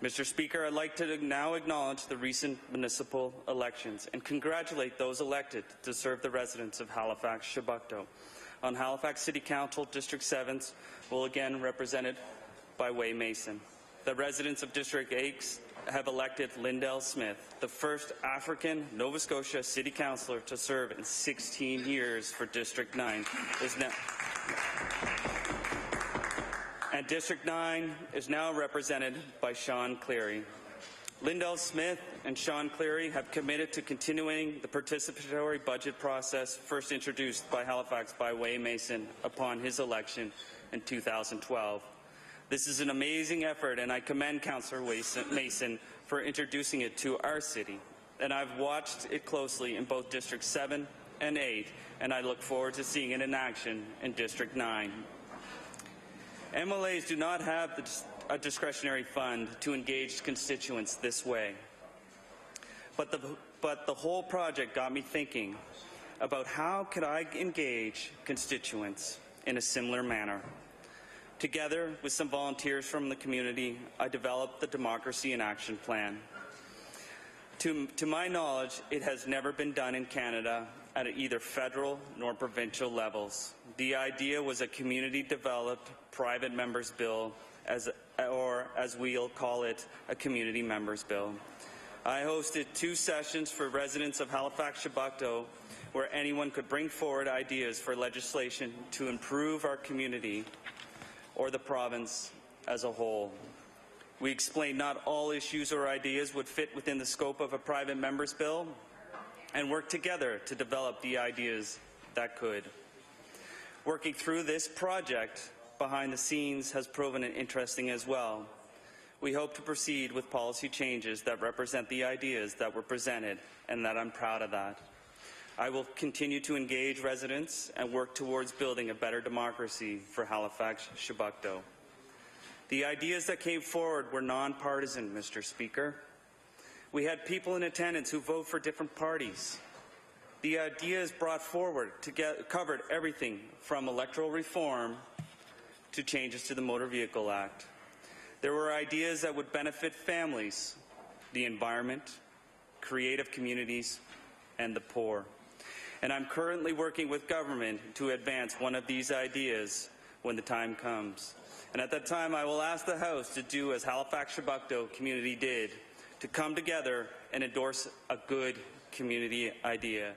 Mr. Speaker, I'd like to now acknowledge the recent municipal elections and congratulate those elected to serve the residents of Halifax-Chebucto. On Halifax City Council, District 7 will again represented by Way Mason. The residents of District 8 have elected Lindell Smith, the first African Nova Scotia City Councillor to serve in 16 years for District 9. And District 9 is now represented by Sean Cleary. Lindell Smith and Sean Cleary have committed to continuing the participatory budget process first introduced by Halifax by Way Mason upon his election in 2012. This is an amazing effort, and I commend Councillor Mason for introducing it to our city. And I've watched it closely in both District 7 and 8, and I look forward to seeing it in action in District 9. MLAs do not have a discretionary fund to engage constituents this way. But the whole project got me thinking about how could I engage constituents in a similar manner. Together with some volunteers from the community, I developed the Democracy in Action Plan. To my knowledge, it has never been done in Canada at either federal nor provincial levels. The idea was a community-developed private members' bill, or as we'll call it, a community members' bill. I hosted 2 sessions for residents of Halifax-Chebucto where anyone could bring forward ideas for legislation to improve our community or the province as a whole. We explained not all issues or ideas would fit within the scope of a private member's bill and worked together to develop the ideas that could. Working through this project behind the scenes has proven interesting as well. We hope to proceed with policy changes that represent the ideas that were presented, and that I'm proud of that. I will continue to engage residents and work towards building a better democracy for Halifax-Chebucto. The ideas that came forward were nonpartisan, Mr. Speaker. We had people in attendance who vote for different parties. The ideas brought forward covered everything from electoral reform to changes to the Motor Vehicle Act. There were ideas that would benefit families, the environment, creative communities, and the poor. And I'm currently working with government to advance one of these ideas when the time comes. And at that time, I will ask the House to do as Halifax-Chebucto community did, to come together and endorse a good community idea.